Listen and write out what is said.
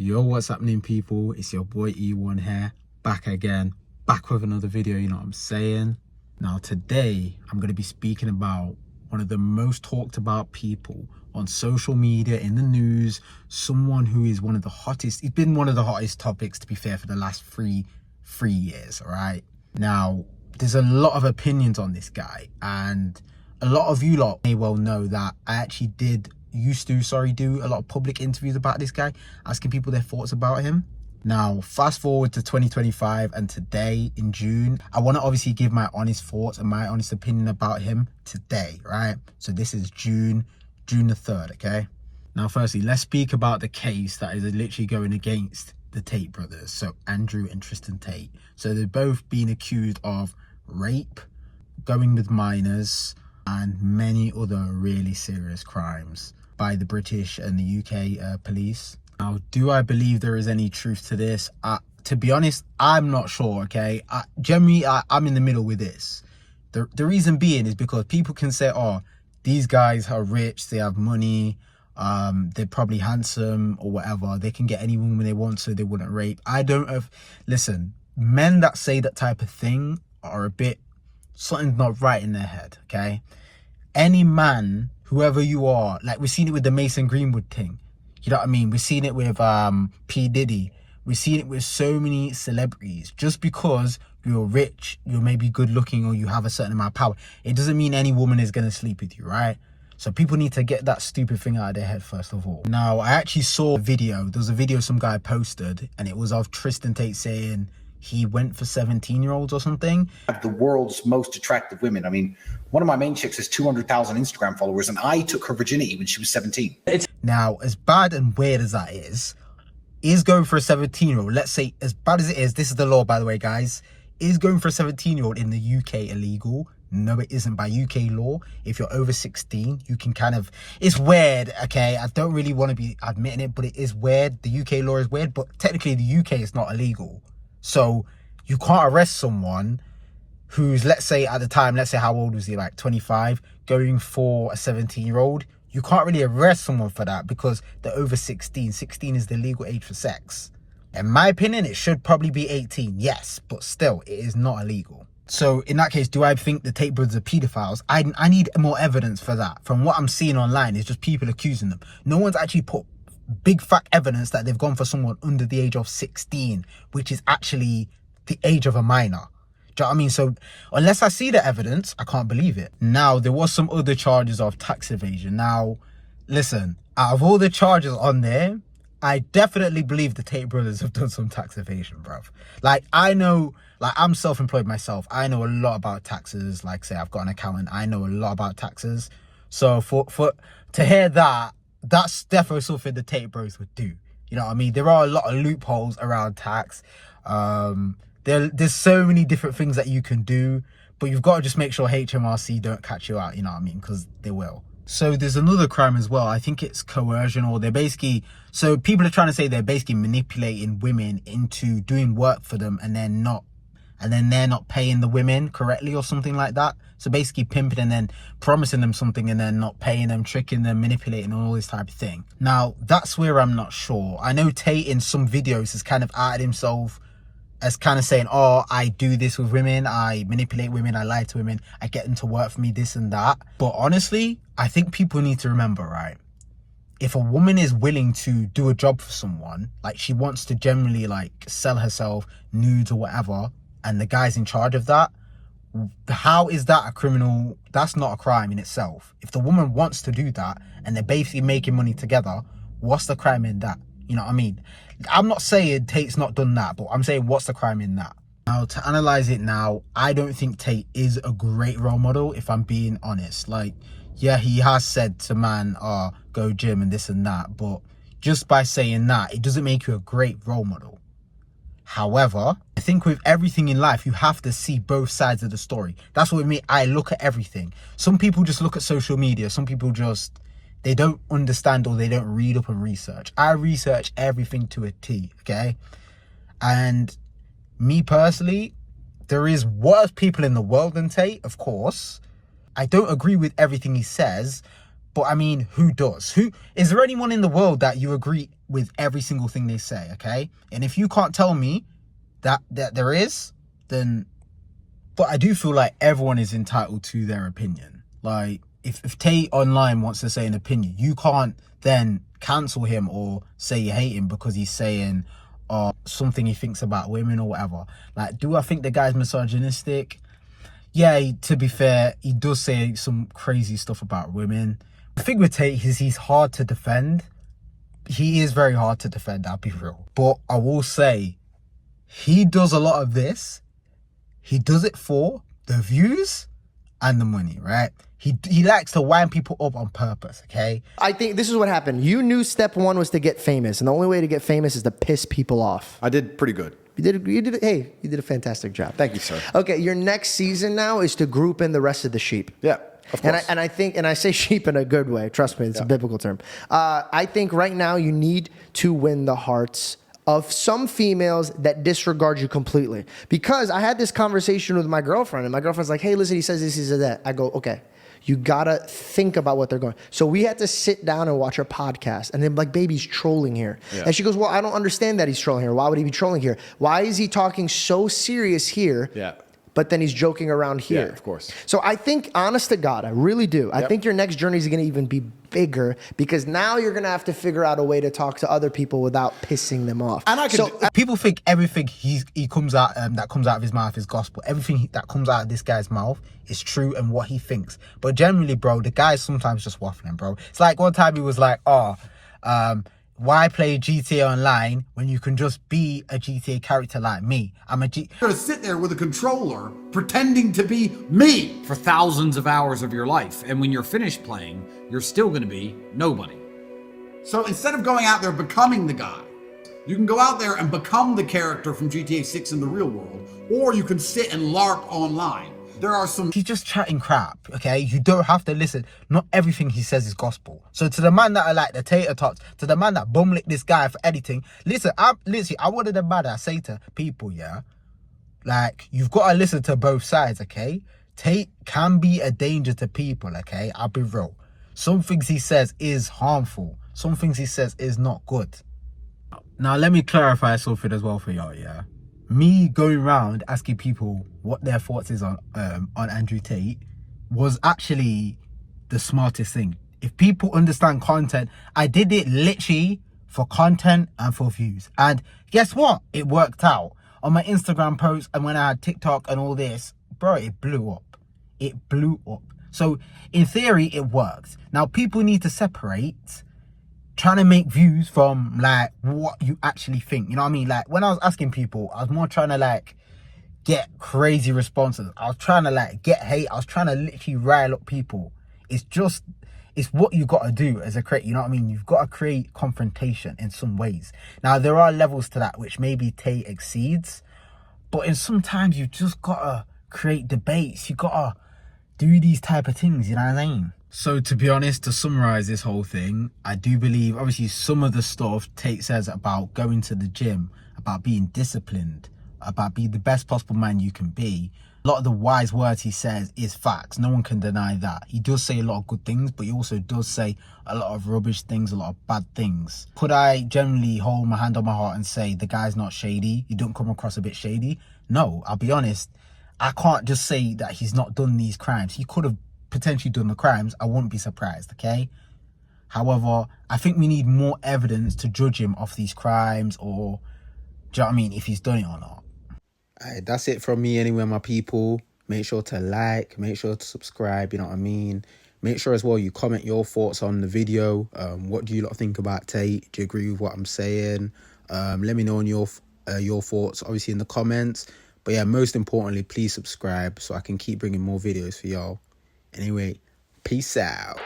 Yo, what's happening, people? It's your boy E1 here, back again, back with another video, you know what I'm saying? Now today I'm going to be speaking about one of the most talked about people on social media, in the news, someone who is one of the hottest. He's been one of the hottest topics, to be fair, for the last three years. All right, now there's a lot of opinions on this guy, and a lot of you lot may well know that I actually used to do a lot of public interviews about this guy, asking people their thoughts about him. Now fast forward to 2025 and today in June, I want to obviously give my honest thoughts and my honest opinion about him today, right? So this is June the 3rd. Okay, now firstly, let's speak about the case that is literally going against the Tate brothers, so Andrew and Tristan Tate. So they're both being accused of rape, going with minors, and many other really serious crimes by the British and the UK police. Now, do I believe there is any truth to this? To be honest, I'm not sure, okay? Generally, I'm in the middle with this. The reason being is because people can say, oh, these guys are rich, they have money, they're probably handsome or whatever. They can get any woman they want, so they wouldn't rape. Listen, men that say that type of thing are a bit, something's not right in their head, okay? Any man, whoever you are, like we've seen it with the Mason Greenwood thing, you know what I mean? We've seen it with P. Diddy. We've seen it with so many celebrities. Just because you're rich, you're maybe good looking, or you have a certain amount of power, it doesn't mean any woman is going to sleep with you, right? So people need to get that stupid thing out of their head first of all. Now, I actually saw a video. There was a video some guy posted, and it was of Tristan Tate saying he went for 17-year-olds or something. The world's most attractive women. I mean, one of my main chicks has 200,000 Instagram followers, and I took her virginity when she was 17. Now, as bad and weird as that is going for a 17-year-old, let's say, as bad as it is, this is the law, by the way, guys, is going for a 17-year-old in the UK illegal? No, it isn't. By UK law, if you're over 16, you can kind of, it's weird, okay? I don't really want to be admitting it, but it is weird. The UK law is weird, but technically the UK is not illegal. So you can't arrest someone who's, let's say at the time, let's say how old was he, like 25, going for a 17-year-old. You can't really arrest someone for that because they're over 16. 16 is the legal age for sex. In my opinion, it should probably be 18, yes, but still, it is not illegal. So in that case, do I think the Tate brothers are pedophiles? I need more evidence for that. From what I'm seeing online, it's just people accusing them. No one's actually put big fact evidence that they've gone for someone under the age of 16, which is actually the age of a minor. Do you know what I mean? So unless I see the evidence, I can't believe it. Now, there was some other charges of tax evasion. Now, listen, out of all the charges on there, I definitely believe the Tate brothers have done some tax evasion, bruv. Like, I know, like, I'm self-employed myself. I know a lot about taxes. Like, say, I've got an accountant. I know a lot about taxes. So to hear that, that's definitely something the Tate bros would do. You know what I mean? There are a lot of loopholes around tax. There's so many different things that you can do, but you've got to just make sure HMRC don't catch you out, you know what I mean? Because they will. So there's another crime as well. I think it's coercion, or they're basically, so people are trying to say they're basically manipulating women into doing work for them, and they're not paying the women correctly or something like that. So basically pimping and then promising them something and then not paying them, tricking them, manipulating, all this type of thing. Now, that's where I'm not sure. I know Tate in some videos has kind of outed himself as kind of saying, oh, I do this with women, I manipulate women, I lie to women, I get them to work for me, this and that. But honestly, I think people need to remember, right? If a woman is willing to do a job for someone, like she wants to generally like sell herself, nudes or whatever, and the guy's in charge of that, how is that a criminal? That's not a crime in itself. If the woman wants to do that and they're basically making money together, what's the crime in that? You know what I mean? I'm not saying Tate's not done that, but I'm saying what's the crime in that? Now, to analyze it now, I don't think Tate is a great role model, if I'm being honest. Like, yeah, he has said to man, oh, go gym and this and that, but just by saying that, it doesn't make you a great role model. However, I think with everything in life, you have to see both sides of the story. That's what I look at everything. Some people just look at social media. Some people just, they don't understand, or they don't read up and research. I research everything to a T, okay? And me personally, there is worse people in the world than Tate, of course. I don't agree with everything he says, But I mean, who does? Who is there anyone in the world that you agree with every single thing they say, okay? And if you can't tell me that there is, then... But I do feel like everyone is entitled to their opinion. Like, if Tate online wants to say an opinion, you can't then cancel him or say you hate him because he's saying something he thinks about women or whatever. Like, do I think the guy's misogynistic? Yeah, to be fair, he does say some crazy stuff about women. The thing with Tate is he's hard to defend. He is very hard to defend, I'll be real. But I will say, he does a lot of this. He does it for the views and the money, right? He likes to wind people up on purpose, okay? I think this is what happened. You knew step one was to get famous, and the only way to get famous is to piss people off. I did pretty good. You did a fantastic job. Thank you, sir. Okay, your next season now is to group in the rest of the sheep. Yeah, of course. And I say sheep in a good way. Trust me, it's a biblical term. I think right now you need to win the hearts of some females that disregard you completely. Because I had this conversation with my girlfriend, and my girlfriend's like, hey, listen, he says this, he says that. I go, okay. You gotta think about what they're going. So we had to sit down and watch a podcast, and then like, baby's trolling here. Yeah. And she goes, well, I don't understand that he's trolling here. Why would he be trolling here? Why is he talking so serious here? Yeah. But then he's joking around here. Yeah, of course. So I think, honest to God, I really do. I think your next journey is going to even be bigger because now you're going to have to figure out a way to talk to other people without pissing them off. And people think everything he comes out that comes out of his mouth is gospel. Everything that comes out of this guy's mouth is true and what he thinks. But generally, bro, the guy's sometimes just waffling, bro. It's like one time he was like, why play GTA Online when you can just be a GTA character like me? I'm You're gonna sit there with a controller pretending to be me for thousands of hours of your life. And when you're finished playing, you're still gonna be nobody. So instead of going out there becoming the guy, you can go out there and become the character from GTA 6 in the real world, or you can sit and LARP online. There are some... He's just chatting crap, okay? You don't have to listen. Not everything he says is gospel. So to the man that are like the Tate Tots, to the man that bum licked this guy for editing, listen, I'm one of the man that say to people, yeah, like, you've got to listen to both sides, okay? Tate can be a danger to people, okay? I'll be real. Some things he says is harmful. Some things he says is not good. Now, let me clarify something as well for y'all, yeah? Me going around asking people what their thoughts is on Andrew Tate was actually the smartest thing. If people understand content, I did it literally for content and for views. And guess what? It worked out. On my Instagram posts and when I had TikTok and all this, bro, it blew up. It blew up. So in theory, it works. Now, people need to separate trying to make views from like what you actually think. You know what I mean? Like when I was asking people, I was more trying to like get crazy responses. I was trying to like get hate. I was trying to literally rile up people. It's what you got to do as a creator. You know what I mean? You've got to create confrontation in some ways. Now there are levels to that which maybe Tate exceeds, but in sometimes you just got to create debates. You got to do these type of things. You know what I mean? So to be honest, to summarize this whole thing, I do believe obviously some of the stuff Tate says about going to the gym, about being disciplined, about being the best possible man you can be. A lot of the wise words he says is facts. No one can deny that. He does say a lot of good things, but he also does say a lot of rubbish things, a lot of bad things. Could I generally hold my hand on my heart and say the guy's not shady? He don't come across a bit shady? No, I'll be honest. I can't just say that he's not done these crimes. He could have potentially done the crimes. I wouldn't be surprised, okay? However, I think we need more evidence to judge him off these crimes, or do you know what I mean, if he's done it or not. Alright, that's it from me anyway, my people. Make sure to like, make sure to subscribe, you know what I mean? Make sure as well you comment your thoughts on the video. What do you lot think about Tate? Do you agree with what I'm saying? Let me know on your thoughts, obviously in the comments. But yeah, most importantly, please subscribe so I can keep bringing more videos for y'all. Anyway, peace out.